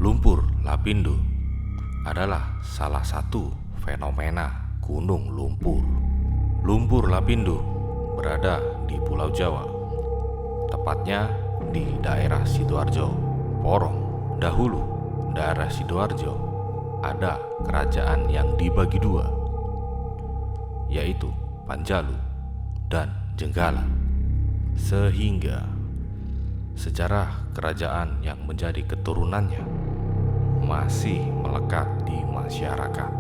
Lumpur Lapindo adalah salah satu fenomena gunung lumpur. Lumpur Lapindo berada di Pulau Jawa, tepatnya di daerah Sidoarjo, Porong. Dahulu, daerah Sidoarjo ada kerajaan yang dibagi dua, yaitu Panjalu dan Jenggala, sehingga sejarah kerajaan yang menjadi keturunannya masih melekat di masyarakat.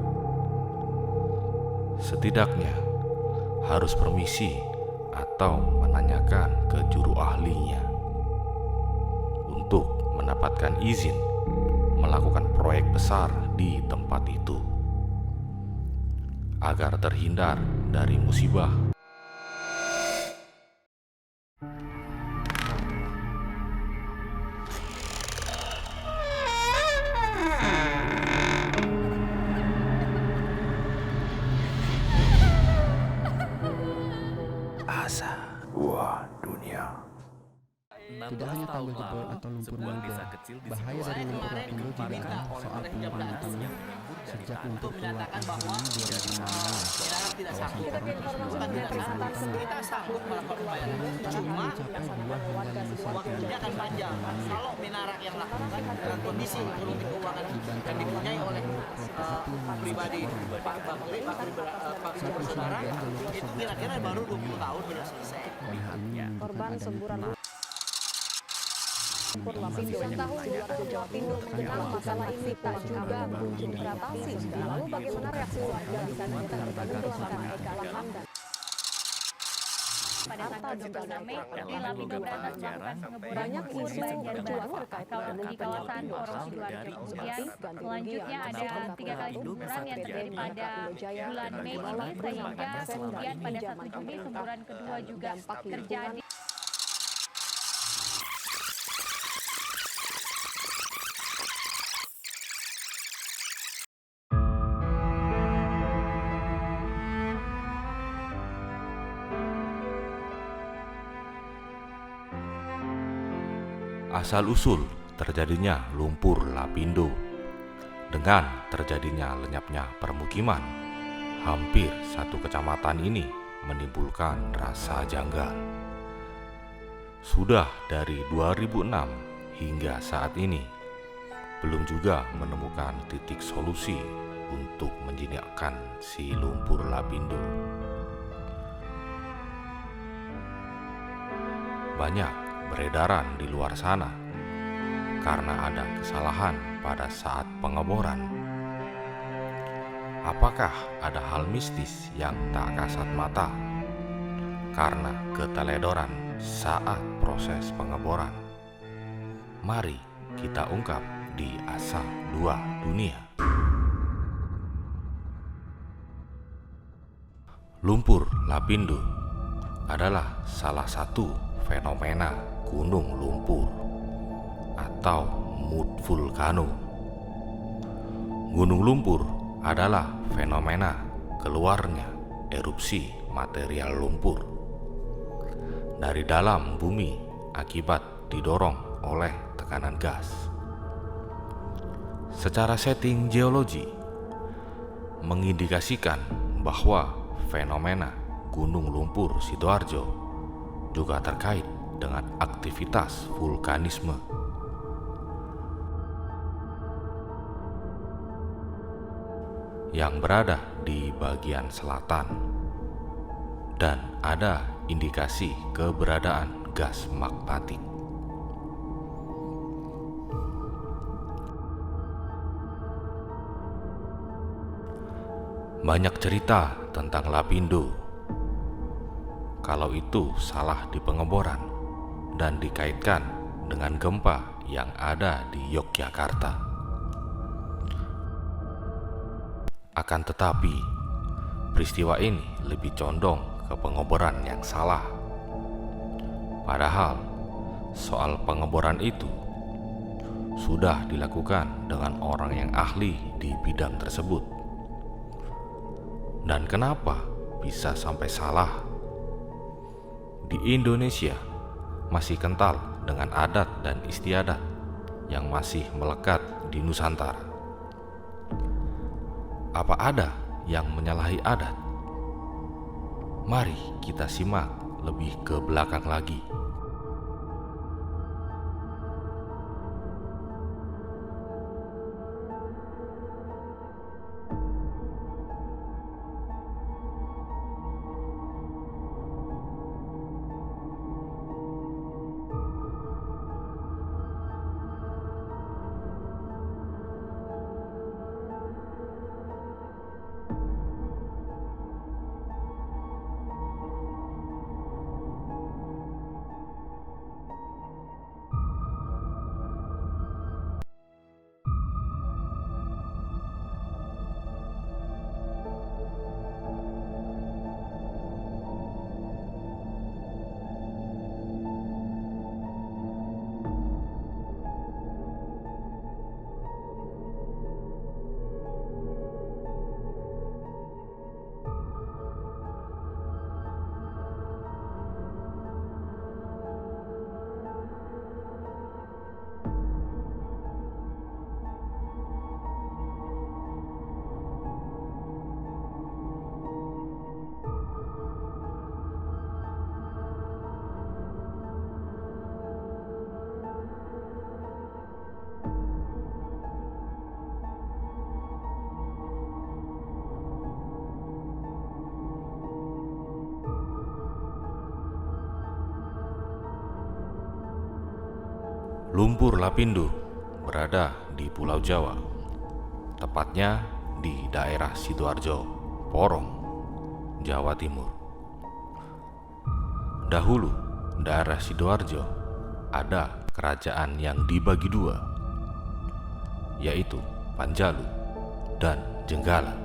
Setidaknya harus permisi atau menanyakan ke juru ahlinya untuk mendapatkan izin melakukan proyek besar di tempat itu agar terhindar dari musibah. Asa Gua Dunia. Tidak hanya tanggul jebol atau lumpur mangga, bahaya dari lumpur Lapindo juga adalah soal penyelamatan. Sejak lumpur keluar pada Juni 2016, kawasan Porong terus mengalami penurunan tanah. Penyelamatan mencapai 2 hingga 5 cm kalau minarak yang lakukan dalam kondisi kerugian keuangan yang dipunyai oleh pribadi Pak Saudara itu kira-kira baru 20 tahun sudah selesai. Korban semburan lumpur Lapindo tahun 2000 Jawa Timur mengenal masalah ini tak juga kunjung teratasi. Lalu bagaimana reaksi warga di sana sekarang Eka Lamanda? Pada tanggal 12 Mei, di Lapindo Berantas melakukan pengeboran Banyak lumpur isu banjir mencuat baru terkait di dengan kawasan Porong Sidoarjo. Kemudian selanjutnya ada 3 kali semburan yang terjadi pada bulan Mei ini, sehingga kemudian pada 1 Juni semburan kedua juga terjadi. Asal-usul terjadinya lumpur Lapindo dengan terjadinya lenyapnya permukiman hampir satu kecamatan ini menimbulkan rasa janggal. Sudah dari 2006 hingga saat ini belum juga menemukan titik solusi untuk menjinakkan si lumpur Lapindo. Banyak beredaran di luar sana karena ada kesalahan pada saat pengeboran. Apakah ada hal mistis yang tak kasat mata karena keteledoran saat proses pengeboran? Mari kita ungkap di Asa Dua Dunia. Lumpur Lapindo adalah salah satu fenomena gunung lumpur atau mud vulcano. Gunung lumpur adalah fenomena keluarnya erupsi material lumpur dari dalam bumi akibat didorong oleh tekanan gas. Secara setting geologi mengindikasikan bahwa fenomena gunung lumpur Sidoarjo juga terkait dengan aktivitas vulkanisme. Yang berada di bagian selatan dan ada indikasi keberadaan gas magmatik. Banyak cerita tentang Lapindo, kalau itu salah di pengeboran dan dikaitkan dengan gempa yang ada di Yogyakarta. Akan tetapi, peristiwa ini lebih condong ke pengeboran yang salah. Padahal, soal pengeboran itu sudah dilakukan dengan orang yang ahli di bidang tersebut. Dan kenapa bisa sampai salah? Di Indonesia masih kental dengan adat dan istiadat yang masih melekat di Nusantara. Apa ada yang menyalahi adat? Mari kita simak lebih ke belakang lagi. Lumpur Lapindo berada di Pulau Jawa, tepatnya di daerah Sidoarjo, Porong, Jawa Timur. Dahulu, daerah Sidoarjo ada kerajaan yang dibagi dua, yaitu Panjalu dan Jenggala.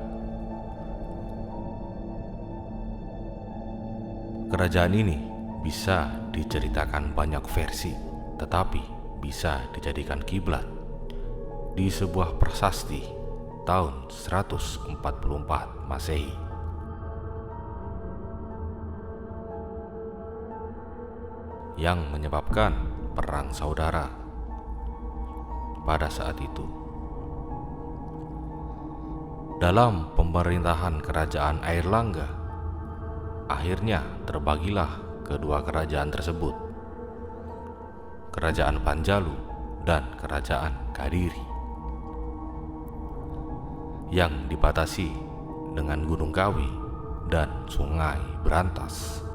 Kerajaan ini bisa diceritakan banyak versi, tetapi bisa dijadikan kiblat di sebuah prasasti tahun 144 Masehi. Yang menyebabkan perang saudara pada saat itu. Dalam pemerintahan kerajaan Airlangga, akhirnya terbagilah kedua kerajaan tersebut, Kerajaan Panjalu dan Kerajaan Kadiri, yang dibatasi dengan Gunung Kawi dan Sungai Brantas.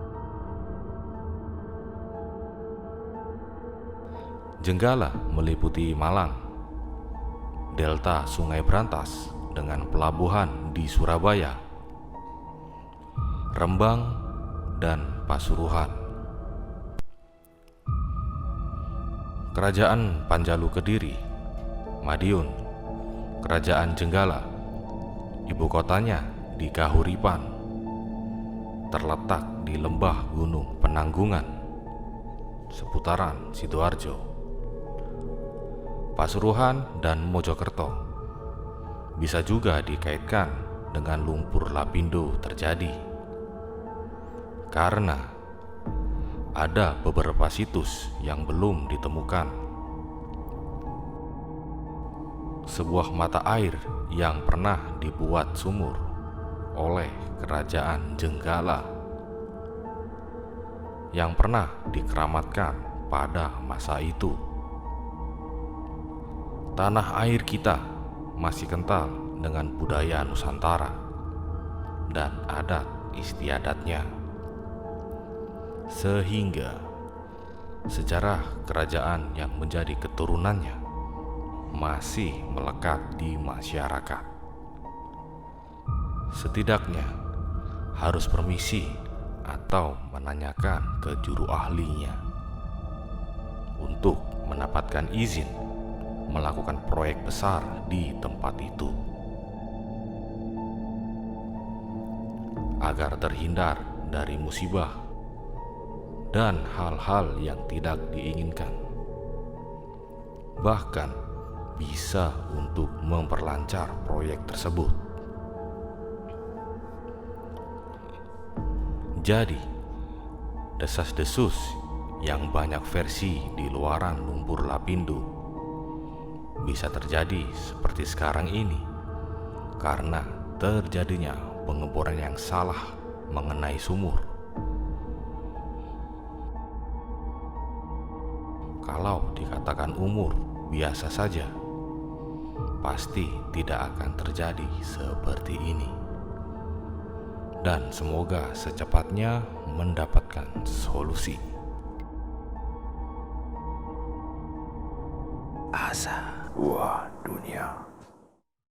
Jenggala meliputi Malang, delta Sungai Brantas dengan pelabuhan di Surabaya, Rembang, dan Pasuruan. Kerajaan Panjalu Kediri, Madiun. Kerajaan Jenggala, ibu kotanya di Kahuripan, terletak di lembah Gunung Penanggungan, seputaran Sidoarjo. Pasuruan dan Mojokerto bisa juga dikaitkan dengan lumpur Lapindo terjadi, karena ada beberapa situs yang belum ditemukan. Sebuah mata air yang pernah dibuat sumur oleh Kerajaan Jenggala, yang pernah dikeramatkan pada masa itu. Tanah air kita masih kental dengan budaya Nusantara dan adat istiadatnya, sehingga sejarah kerajaan yang menjadi keturunannya masih melekat di masyarakat. Setidaknya harus permisi atau menanyakan ke juru ahlinya untuk mendapatkan izin melakukan proyek besar di tempat itu, agar terhindar dari musibah dan hal-hal yang tidak diinginkan. Bahkan bisa untuk memperlancar proyek tersebut. Jadi, desas-desus yang banyak versi di luaran lumpur Lapindo bisa terjadi seperti sekarang ini karena terjadinya pengeboran yang salah mengenai sumur. Kalau dikatakan umur biasa saja, pasti tidak akan terjadi seperti ini. Dan semoga secepatnya mendapatkan solusi. Asa, wah dunia.